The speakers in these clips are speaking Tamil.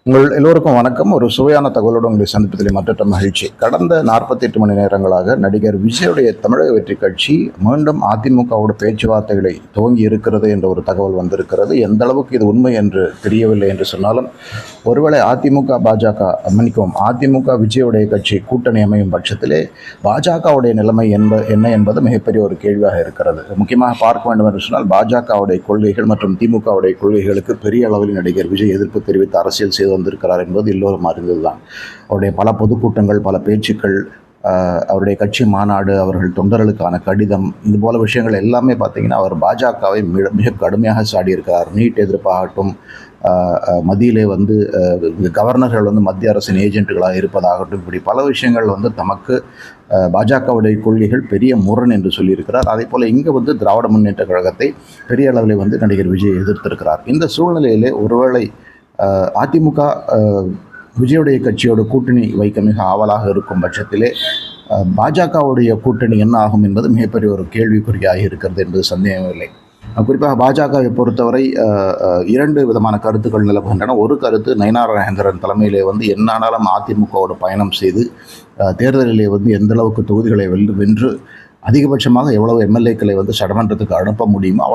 உங்கள் எல்லோருக்கும் வணக்கம். ஒரு சுவையான தகவலோடு உங்களை சந்திப்பதில் மற்ற மகிழ்ச்சி. கடந்த 48 மணி நேரங்களாக நடிகர் விஜயுடைய தமிழக வெற்றி கட்சி மீண்டும் அதிமுகவோட பேச்சுவார்த்தைகளை துவங்கி இருக்கிறது என்ற ஒரு தகவல் வந்திருக்கிறது. எந்த அளவுக்கு இது உண்மை என்று தெரியவில்லை என்று சொன்னாலும், ஒருவேளை அதிமுக விஜயுடைய கட்சி கூட்டணி அமையும் பட்சத்திலே பாஜகவுடைய நிலைமை என்ன என்பது மிகப்பெரிய ஒரு கேள்வியாக இருக்கிறது. முக்கியமாக பார்க்க வேண்டும் என்று சொன்னால், பாஜகவுடைய கொள்கைகள் மற்றும் திமுகவுடைய கொள்கைகளுக்கு பெரிய அளவில் நடிகர் விஜய் எதிர்ப்பு தெரிவித்து அரசியல் செய்து வந்திருக்கிறார் என்பது எல்லோரும் அறிந்ததுதான். அவருடைய பல பொதுக்கூட்டங்கள், பல பேச்சுக்கள், அவருடைய கட்சி மாநாடு, அவர்கள் தொண்டர்களுக்கான கடிதம், இது போல விஷயங்கள் எல்லாமே பார்த்தீங்கன்னா அவர் பாஜகவை மிக கடுமையாக சாடியிருக்கிறார். நீட் எதிர்ப்பாகட்டும், மத்தியிலே கவர்னர்கள் மத்திய அரசின் ஏஜென்ட்டுகளாக இருப்பதாகட்டும், இப்படி பல விஷயங்கள் தமக்கு பாஜகவுடைய கொள்கைகள் பெரிய முரண் என்று சொல்லியிருக்கிறார். அதே போல் இங்கே திராவிட முன்னேற்ற கழகத்தை பெரிய அளவில் நடிகர் விஜய் எதிர்த்திருக்கிறார். இந்த சூழ்நிலையிலே ஒருவேளை அதிமுக விஜயுடைய கட்சியோட கூட்டணி வைக்க மிக ஆவலாக இருக்கும் பட்சத்திலே பாஜகவுடைய கூட்டணி என்ன ஆகும் என்பது மிகப்பெரிய ஒரு கேள்விக்குறியாக இருக்கிறது என்பது சந்தேகமில்லை. குறிப்பாக பாஜகவை பொறுத்தவரை இரண்டு விதமான கருத்துக்கள் நிலவுகின்றன. ஒரு கருத்து, நயினார் நாகேந்திரன் தலைமையிலே என்னானாலும் அதிமுகவோட பயணம் செய்து தேர்தலிலே எந்த அளவுக்கு தொகுதிகளை வென்று அதிகபட்சமாக எவ்வளவு எம்எல்ஏக்களை சட்டமன்றத்துக்கு அனுப்ப முடியுமோ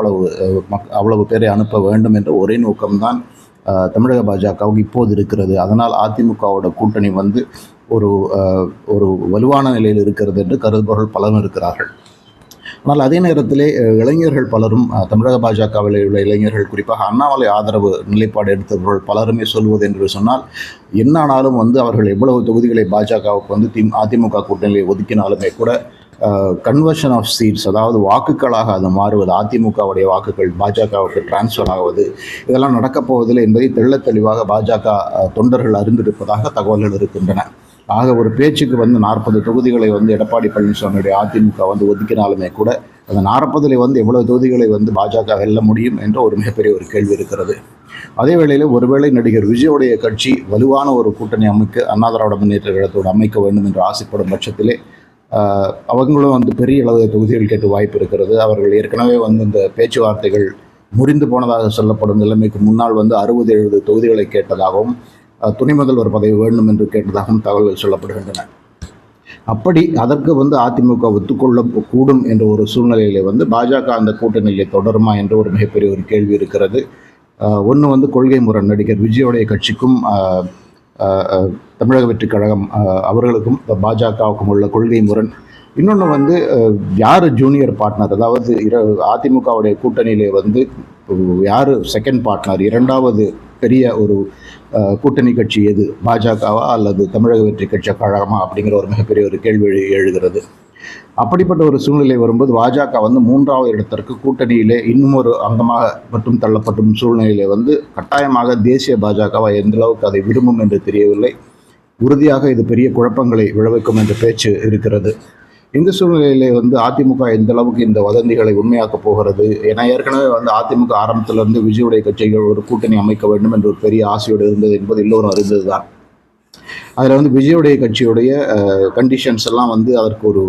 அவ்வளவு பேரை அனுப்ப வேண்டும் என்ற ஒரே நோக்கம்தான் தமிழக பாஜகவுக்கு இப்போது இருக்கிறது. அதனால் அதிமுகவோட கூட்டணி ஒரு ஒரு வலுவான நிலையில் இருக்கிறது என்று கருதுபவர்கள் பலரும் இருக்கிறார்கள். ஆனால் அதே நேரத்திலே இளைஞர்கள் பலரும், தமிழக பாஜகவில் உள்ள இளைஞர்கள், குறிப்பாக அண்ணாமலை ஆதரவு நிலைப்பாடு எடுத்தவர்கள் பலருமே சொல்வது என்று சொன்னால், என்னானாலும் அவர்கள் எவ்வளவு தொகுதிகளை பாஜகவுக்கு அதிமுக கூட்டணியை ஒதுக்கினாலுமே கூட கன்வர்ஷன் ஆஃப் சீட்ஸ், அதாவது வாக்குகளாக அது மாறுவது, அதிமுகவுடைய வாக்குகள் பாஜகவுக்கு டிரான்ஸ்ஃபர் ஆகுவது, இதெல்லாம் நடக்கப் போவதில்லை என்பதை தெள்ளத் தெளிவாக பாஜக தொண்டர்கள் அறிந்திருப்பதாக தகவல்கள் இருக்கின்றன. ஆக ஒரு பேச்சுக்கு 40 தொகுதிகளை எடப்பாடி பழனிசாமியுடைய அதிமுக ஒதுக்கினாலுமே கூட அந்த 40 எவ்வளவு தொகுதிகளை பாஜக வெல்ல முடியும் என்ற ஒரு மிகப்பெரிய ஒரு கேள்வி இருக்கிறது. அதே வேளையில் ஒருவேளை நடிகர் விஜயுடைய கட்சி வலுவான ஒரு கூட்டணி அண்ணா திராவிட முன்னேற்ற கழகத்தோடு அமைக்க வேண்டும் என்று ஆசைப்படும் பட்சத்திலே அவங்களும் பெரிய அளவு தொகுதிகள் கேட்டு வாய்ப்பு இருக்கிறது. அவர்கள் ஏற்கனவே இந்த பேச்சுவார்த்தைகள் முறிந்து போனதாக சொல்லப்படும் நிலைமைக்கு முன்னால் 60-70 தொகுதிகளை கேட்டதாகவும், துணை முதல்வர் பதவி வேண்டும் என்று கேட்டதாகவும் தகவல்கள் சொல்லப்படுகின்றன. அப்படி அதற்கு அதிமுக ஒத்துக்கொள்ள கூடும் என்ற ஒரு சூழ்நிலையிலே பாஜக அந்த கூட்டணியை தொடருமா என்ற ஒரு மிகப்பெரிய ஒரு கேள்வி இருக்கிறது. ஒன்று கொள்கை முரண், நடிகர் விஜயோடைய கட்சிக்கும் தமிழக வெற்றி கழகம் அவர்களுக்கும் பாஜகவுக்கும் உள்ள கொள்கை முரண். இன்னொன்று யார் ஜூனியர் பார்ட்னர், அதாவது அதிமுகவுடைய கூட்டணியிலே யார் செகண்ட் பார்ட்னர், இரண்டாவது பெரிய ஒரு கூட்டணி கட்சி எது, பாஜகவா அல்லது தமிழக வெற்றி கட்சி கழகமா அப்படிங்கிற ஒரு மிகப்பெரிய ஒரு கேள்வி எழுகிறது. அப்படிப்பட்ட ஒரு சூழ்நிலை வரும்போது பாஜக 3வது இடத்திற்கு கூட்டணியிலே இன்னும் ஒரு அங்கமாக மட்டும் தள்ளப்படும் சூழ்நிலையிலே கட்டாயமாக தேசிய பாஜகவை எந்த அளவுக்கு அதை விரும்பும் என்று தெரியவில்லை. உறுதியாக இது பெரிய குழப்பங்களை விளைவிக்கும் என்ற பேச்சு இருக்கிறது. இந்த சூழ்நிலையிலே அதிமுக எந்த அளவுக்கு இந்த வதந்திகளை உண்மையாக்கப் போகிறது? ஏன்னா ஏற்கனவே அதிமுக ஆரம்பத்திலிருந்து விஜயுடைய கட்சிகள் ஒரு கூட்டணி அமைக்க வேண்டும் என்று ஒரு பெரிய ஆசையோடு இருந்தது என்பது எல்லோரும் அறிந்ததுதான். அதில் விஜயுடைய கட்சியுடைய கண்டிஷன்ஸ் எல்லாம் அதற்கு ஒரு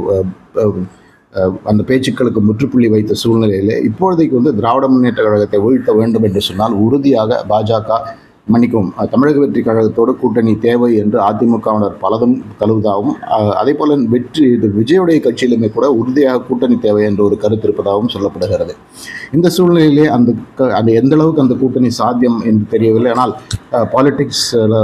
அந்த பேச்சுக்களுக்கு முற்றுப்புள்ளி வைத்த சூழ்நிலையில் இப்பொழுதைக்கு திராவிட முன்னேற்ற கழகத்தை வீழ்த்த வேண்டும் என்று சொன்னால் உறுதியாக பாஜக தமிழக வெற்றி கழகத்தோடு கூட்டணி தேவை என்று அதிமுகவினர் பலதும் கருதுவதாகவும், அதே போல விஜயுடைய கட்சியிலுமே கூட உறுதியாக கூட்டணி தேவை என்ற ஒரு கருத்து இருப்பதாகவும் சொல்லப்படுகிறது. இந்த சூழ்நிலையிலே அந்த எந்த அளவுக்கு அந்த கூட்டணி சாத்தியம் என்று தெரியவில்லை. ஆனால் பாலிடிக்ஸில்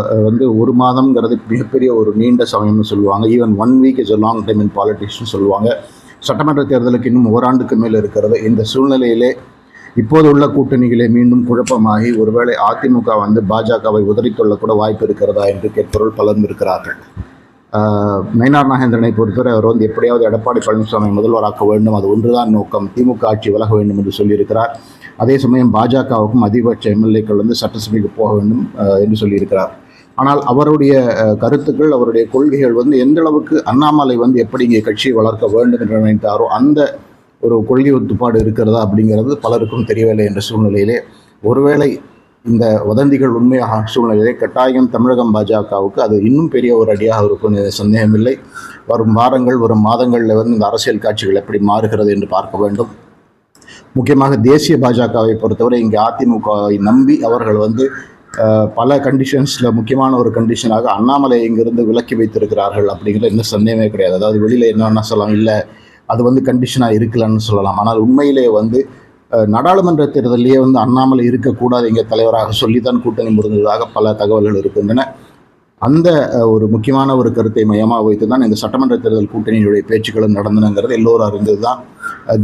ஒரு மாதம்ங்கிறது மிகப்பெரிய ஒரு நீண்ட சமயம்னு சொல்லுவாங்க. Even 1 week is a long time in பாலிடிக்ஸ்னு சொல்லுவாங்க. சட்டமன்ற தேர்தலுக்கு இன்னும் ஓராண்டுக்கு மேல் இருக்கிறது. இந்த சூழ்நிலையிலே இப்போது உள்ள கூட்டணிகளே மீண்டும் குழப்பமாகி ஒருவேளை அதிமுக பாஜகவை உதறிக்கொள்ள கூட வாய்ப்பு இருக்கிறதா என்று கேட்பவர்கள் பலரும் இருக்கிறார்கள். நயினார் நாகேந்திரனை பொறுத்தவரை அவர் எப்படியாவது எடப்பாடி பழனிசாமி முதல்வராக்க வேண்டும், அது ஒன்றுதான் நோக்கம், திமுக ஆட்சி விலக வேண்டும் என்று சொல்லியிருக்கிறார். அதே சமயம் பாஜகவுக்கும் அதிகபட்ச எம்எல்ஏக்கள் சட்டசபைக்கு போக வேண்டும் என்று சொல்லியிருக்கிறார். ஆனால் அவருடைய கருத்துக்கள், அவருடைய கொள்கைகள் எந்த அளவுக்கு அண்ணாமலை எப்படி இங்கே கட்சியை வளர்க்க வேண்டும் என்று நினைத்தாரோ அந்த ஒரு கொள்கை ஒத்துப்பாடு இருக்கிறதா அப்படிங்கிறது பலருக்கும் தெரியவில்லை என்ற சூழ்நிலையிலே ஒருவேளை இந்த வதந்திகள் உண்மையாக சூழ்நிலையிலே கட்டாயம் தமிழகம் பாஜகவுக்கு அது இன்னும் பெரிய ஒரு அடியாக இருக்கும் சந்தேகமில்லை. வரும் வாரங்கள் வரும் மாதங்களில் இந்த அரசியல் காட்சிகள் எப்படி மாறுகிறது என்று பார்க்க வேண்டும். முக்கியமாக தேசிய பாஜகவை பொறுத்தவரை இங்கே அதிமுகவை நம்பி அவர்கள் பல கண்டிஷன்ஸில் முக்கியமான ஒரு கண்டிஷனாக அண்ணாமலை இங்கிருந்து விலக்கி வைத்திருக்கிறார்கள் அப்படிங்கிற என்ன சந்தேகமே கிடையாது. அதாவது வெளியில் என்னென்ன சொல்லலாம், இல்லை அது வந்து கண்டிஷனாக இருக்கலன்னு சொல்லலாம். ஆனால் உண்மையிலே வந்து நாடாளுமன்ற தேர்தலிலேயே வந்து அண்ணாமலை இருக்கக்கூடாது எங்கள் தலைவராக சொல்லித்தான் கூட்டணி முடிந்ததாக பல தகவல்கள் இருக்கின்றன. அந்த ஒரு முக்கியமான ஒரு கருத்தை மையமாக வைத்து தான் இந்த சட்டமன்ற தேர்தல் கூட்டணியினுடைய பேச்சுக்களும் நடந்தனுங்கிறது எல்லோரும் அறிந்தது தான்.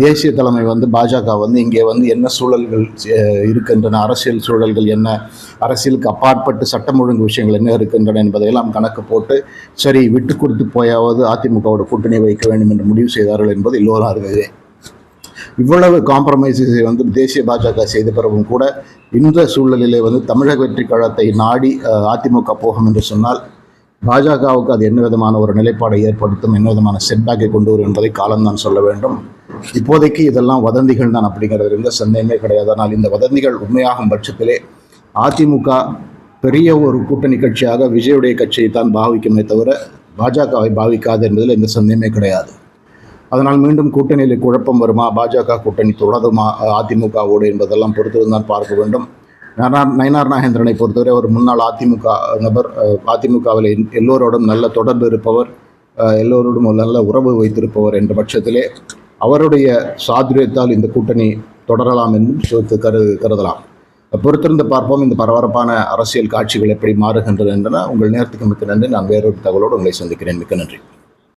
தேசிய தலைமை வந்து பாஜக வந்து இங்கே வந்து என்ன சூழல்கள் இருக்கின்றன, அரசியல் சூழல்கள் என்ன, அரசியலுக்கு அப்பாற்பட்டு சட்டம் ஒழுங்கு விஷயங்கள் என்ன இருக்கின்றன என்பதையெல்லாம் கணக்கு போட்டு சரி விட்டு கொடுத்து போயாவது அதிமுகவோட கூட்டணி வைக்க வேண்டும் என்று முடிவு செய்தார்கள் என்பது எல்லோரும் அறிந்ததே. இவ்வளவு காம்ப்ரமைஸை வந்து தேசிய பாஜக செய்த பிறகும் கூட இந்த சூழலிலே வந்து தமிழக வெற்றி கழகத்தை நாடி அதிமுக போகும் என்று சொன்னால் பாஜகவுக்கு அது என்ன விதமான ஒரு நிலைப்பாடை ஏற்படுத்தும், என்ன விதமான செட்பேக்கை கொண்டு வரும் என்பதை காலம்தான் சொல்ல வேண்டும். இப்போதைக்கு இதெல்லாம் வதந்திகள் தான் அப்படிங்கிறது எந்த சந்தேகமே கிடையாது. ஆனால் இந்த வதந்திகள் உண்மையாகும் பட்சத்திலே அதிமுக பெரிய ஒரு கூட்டணி கட்சியாக விஜயுடைய கட்சியை தான் பாவிக்குமே தவிர பாஜகவை பாவிக்காது என்பதில் எந்த சந்தேகமே கிடையாது. அதனால் மீண்டும் கூட்டணியில் குழப்பம் வருமா, பாஜக கூட்டணி தொடருமா அதிமுகவோடு என்பதெல்லாம் பொறுத்திருந்தான் பார்க்க வேண்டும். நயினார் நாகேந்திரனை பொறுத்தவரை ஒரு முன்னாள் அதிமுக நபர், அதிமுகவில் எல்லோரோடும் நல்ல தொடர்பு இருப்பவர், எல்லோரோடும் ஒரு நல்ல உறவு வைத்திருப்பவர் என்ற பட்சத்திலே அவருடைய சாதுரியத்தால் இந்த கூட்டணி தொடரலாம் என்று கருதலாம். பொறுத்திருந்து பார்ப்போம் இந்த பரபரப்பான அரசியல் காட்சிகள் எப்படி மாறுகின்றன. உங்கள் நேரத்துக்கு மிக்க நன்றி. நான் வேறொரு தகவலோடு உங்களை சந்திக்கிறேன். மிக்க நன்றி.